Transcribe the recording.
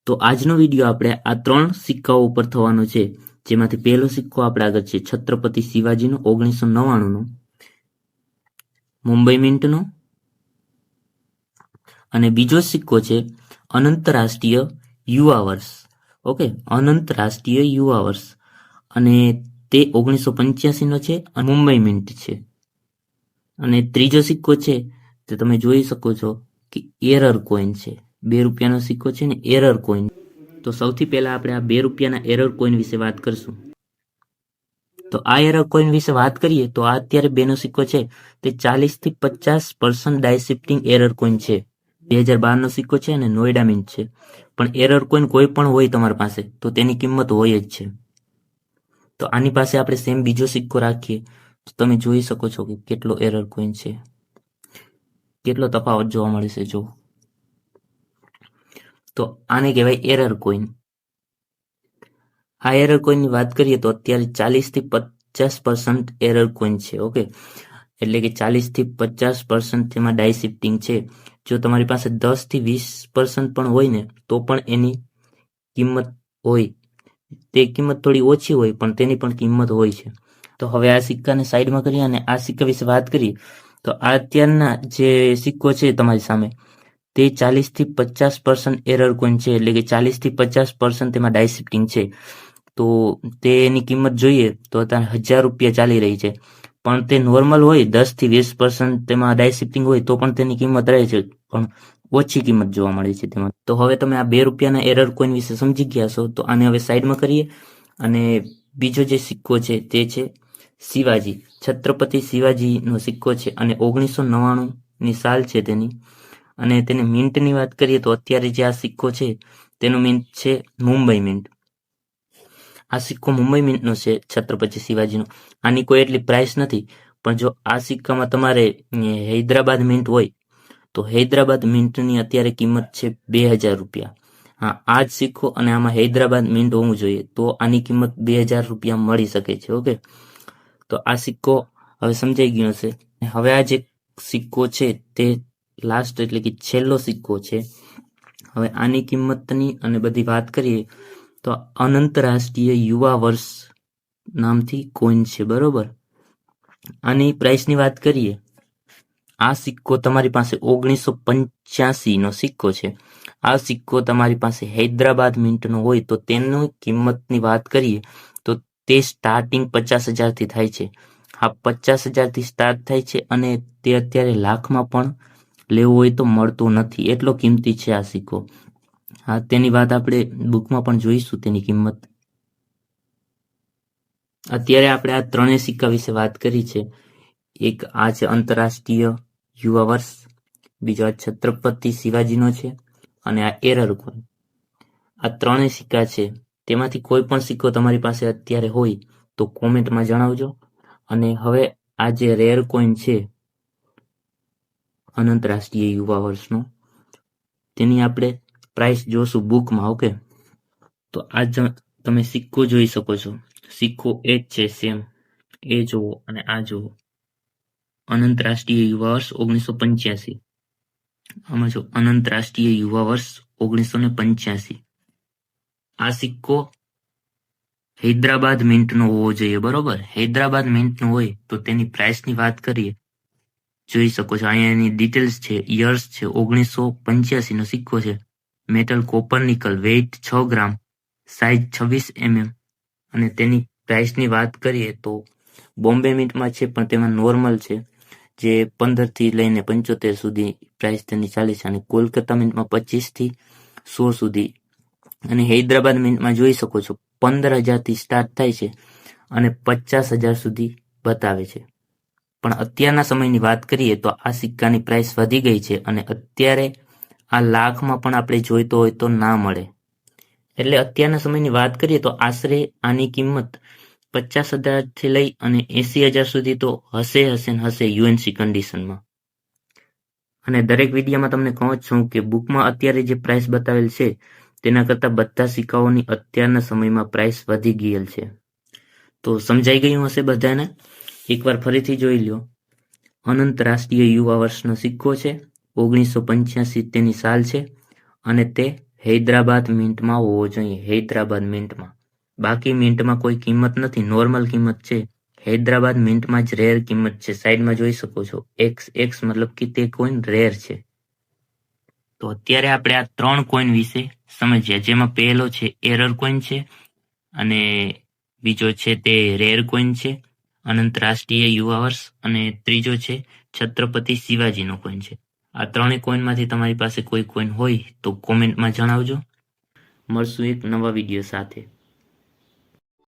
તો આજનો વિડીયો આપણે આ 3 સિક્કાઓ ઉપર થવાનો છે, જેમાંથી પહેલો સિક્કો આપણે આગળ છે છત્રપતિ શિવાજીનો 1999નો, મુંબઈ મિન્ટનો, અને બીજો સિક્કો છે અનંતરાષ્ટ્રીય યુવા વર્ષ. ઓકે, અનંતરાષ્ટ્રીય યુવા વર્ષ, અને તે 1985નો છે અને મુંબઈ મિન્ટ છે. અને ત્રીજો સિક્કો છે તે તમે જોઈ શકો છો કે એરર કોઈન છે, ₹2નો સિક્કો છે ને, એરર કોઈન. તો સૌથી પહેલા આપણે આ ₹2ના એરર કોઈન વિશે વાત કરશું. તો આ એરર કોઈન વિશે વાત કરીએ તો આ અત્યારે 2નો સિક્કો છે તે 40 થી 50% ડાય શિફ્ટિંગ એરર કોઈન છે. 2012નો સિક્કો છે અને નોઈડા મિન્ટ છે. પણ એરર કોઈન કોઈ પણ હોય તમારી પાસે તો તેની કિંમત હોય જ છે. તો આની પાસે આપણે સેમ બીજો સિક્કો રાખીએ તો તમે જોઈ શકો છો કે કેટલો એરર કોઈન છે, કેટલો તફાવત જોવા મળે છે. જો તો આને કહેવાય એરર કોઈન. આ એરર કોઈનની વાત કરીએ તો અત્યારે 40 થી 50% એરર કોઈન છે. ઓકે, એટલે કે 40 થી 50% તેમાં ડાય શિફ્ટિંગ છે. જો તમારી પાસે 10 થી 20% પણ હોય ને તો પણ એની કિંમત હોય, તે કિંમત થોડી ઓછી હોય પણ તેની પણ કિંમત હોય છે. તો હવે આ સિક્કાને સાઈડમાં કરીએ અને આ સિક્કા વિશે વાત કરીએ તો આ અત્યારના જે સિક્કો છે તમારી સામે તે 40 થી 50% એરર કોઈન છે, એટલે કે 40 થી 50% તેમાં ડાય શિફ્ટિંગ છે. તો તેની કિંમત જોઈએ તો અત્યારે ₹1000 ચાલી રહી છે. પણ તે નોર્મલ હોય 10 થી 20% તેમાં ડાય શિફ્ટિંગ હોય તો પણ તેની કિંમત રહે છે, પણ ઓછી કિંમત જોવા મળે છે તેમાં. તો હવે તમે આ ₹2ના એરર કોઈન વિશે સમજી ગયા છો, તો આને હવે સાઈડમાં કરીએ. અને બીજો જે સિક્કો છે તે છે શિવાજી, છત્રપતિ શિવાજીનો સિક્કો છે અને 1999ની સાલ છે તેની. અને તેને મિન્ટની વાત કરીએ તો અત્યારે જે આ સિક્કો છે તેનો મિન્ટ છે મુંબઈ મિન્ટ. આ સિક્કો મુંબઈ મિન્ટનો છે, છત્રપતિ શિવાજીનો. આની કોઈ એટલી પ્રાઇસ નથી, પણ જો આ સિક્કામાં તમારે હૈદરાબાદ મિન્ટ હોય તો હૈદરાબાદ મિન્ટની અત્યારે કિંમત છે ₹2000. હા, આ જ સિક્કો અને આમાં હૈદરાબાદ મિન્ટ હોવું જોઈએ તો આની કિંમત ₹2000 મળી શકે છે. ઓકે, તો આ સિક્કો હવે સમજાઈ ગયો હશે. હવે આ જે સિક્કો છે તે લાસ્ટ એટલે કે છેલ્લો સિક્કો છે. હવે આની કિંમતની અને બધી વાત કરીએ તો અનંતરાષ્ટ્રીય યુવા વર્ષ નામથી કોઈન છે, બરોબર. આની પ્રાઇસની વાત કરીએ, આ સિક્કો તમારી પાસે 1985નો સિક્કો છે. આ સિક્કો તમારી પાસે હૈદરાબાદ મિન્ટનો હોય તો તેની કિંમતની વાત કરીએ તો તે સ્ટાર્ટિંગ 50,000થી થાય છે. હા, 50,000થી સ્ટાર્ટ થાય છે અને તે અત્યારે લાખમાં પણ લેવું હોય તો મળતો નથી, એટલો કિંમતી છે આ સિક્કો. હા, તેની વાત આપણે બુકમાં પણ જોઈશું તેની કિંમત. અત્યારે આપણે આ 3 સિક્કા વિશે વાત કરી છે. એક આ છે આંતરરાષ્ટ્રીય યુવા વર્ષ, બીજો આ છત્રપતિ શિવાજીનો છે અને આ એરર કોઈન. આ 3 સિક્કા છે, તેમાંથી કોઈ પણ સિક્કો તમારી પાસે અત્યારે હોય તો કોમેન્ટમાં જણાવજો. અને હવે આ જે રેર કોઈન છે આંતરરાષ્ટ્રીય યુવા વર્ષનો, તેની આપણે પ્રાઇસ જોશું બુકમાં. ઓકે, તો આ તમે સિક્કો જોઈ શકો છો, સિક્કો એ જ છે સેમ, એ જુઓ અને આ જુઓ. આંતરરાષ્ટ્રીય યુવા વર્ષ 1985. આમાં જો આંતરરાષ્ટ્રીય યુવા વર્ષ 1985. આ સિક્કો હૈદરાબાદ મિન્ટનો હોવો જોઈએ, બરોબર. હૈદરાબાદ મિન્ટનો હોય તો તેની પ્રાઇસની વાત કરીએ, જોઈ શકો છો અહીંયા એની ડિટેલ્સ છે, યર્સ છે, 1985નો સિક્કો છે. મેટલ કોપર નિકલ, વેઇટ 6 ગ્રામ, સાઇઝ 26 mm. અને તેની પ્રાઇસની વાત કરીએ તો બોમ્બે મિન્ટમાં છે પણ તેમાં નોર્મલ છે, જે 15 થી લઈને 75 સુધી પ્રાઇસ તેની ચાલે છે. અને કોલકાતા મિન્ટમાં 25 થી 100 સુધી. અને હૈદરાબાદ મિન્ટમાં જોઈ શકો છો 15,000થી સ્ટાર્ટ થાય છે અને 50,000 સુધી બતાવે છે. પણ અત્યારના સમયની વાત કરીએ તો આ સિક્કાની પ્રાઇસ વધી ગઈ છે અને અત્યારે આ લાખમાં પણ આપણે જોઈતો હોય તો ના મળે. એટલે અત્યારના સમયની વાત કરીએ તો આશરે આની કિંમત 50,000થી લઈ અને 80,000 સુધી તો હશે યુએનસી કન્ડિશનમાં. અને દરેક વિડીયોમાં તમને કહું જ છું કે બુકમાં અત્યારે જે પ્રાઇસ બતાવેલ છે તેના કરતાં બધા સિક્કાઓની અત્યારના સમયમાં પ્રાઇસ વધી ગયેલ છે. તો સમજાઈ ગયું હશે બધાને. એકવાર ફરીથી જોઈ લ્યો. આંતરરાષ્ટ્રીય યુવા વર્ષનો સિક્કો છે, 1985 તેની સાલ છે અને તે હૈદરાબાદ મિન્ટમાં હોવો જોઈએ, હૈદરાબાદ મિન્ટમાં. બાકી મિન્ટમાં કોઈ કિંમત નથી, નોર્મલ કિંમત છે. હૈદરાબાદ મિન્ટમાં જ રેર કિંમત છે. સાઈડમાં જોઈ શકો છો XX, મતલબ કે તે કોઈન રેર છે. તો અત્યારે આપણે આ 3 કોઈન વિશે સમજ્યા, જેમાં પહેલો છે એરર કોઈન છે, અને બીજો છે તે રેર કોઈન છે, અનંતરાષ્ટ્રીય યુવા વર્ષ, અને ત્રીજો છે છત્રપતિ શિવાજીનો કોઈન છે. આ ત્રણેય કોઈનમાંથી તમારી પાસે કોઈ કોઈન હોય તો કોમેન્ટમાં જણાવજો. મળશું એક નવા વિડીયો સાથે.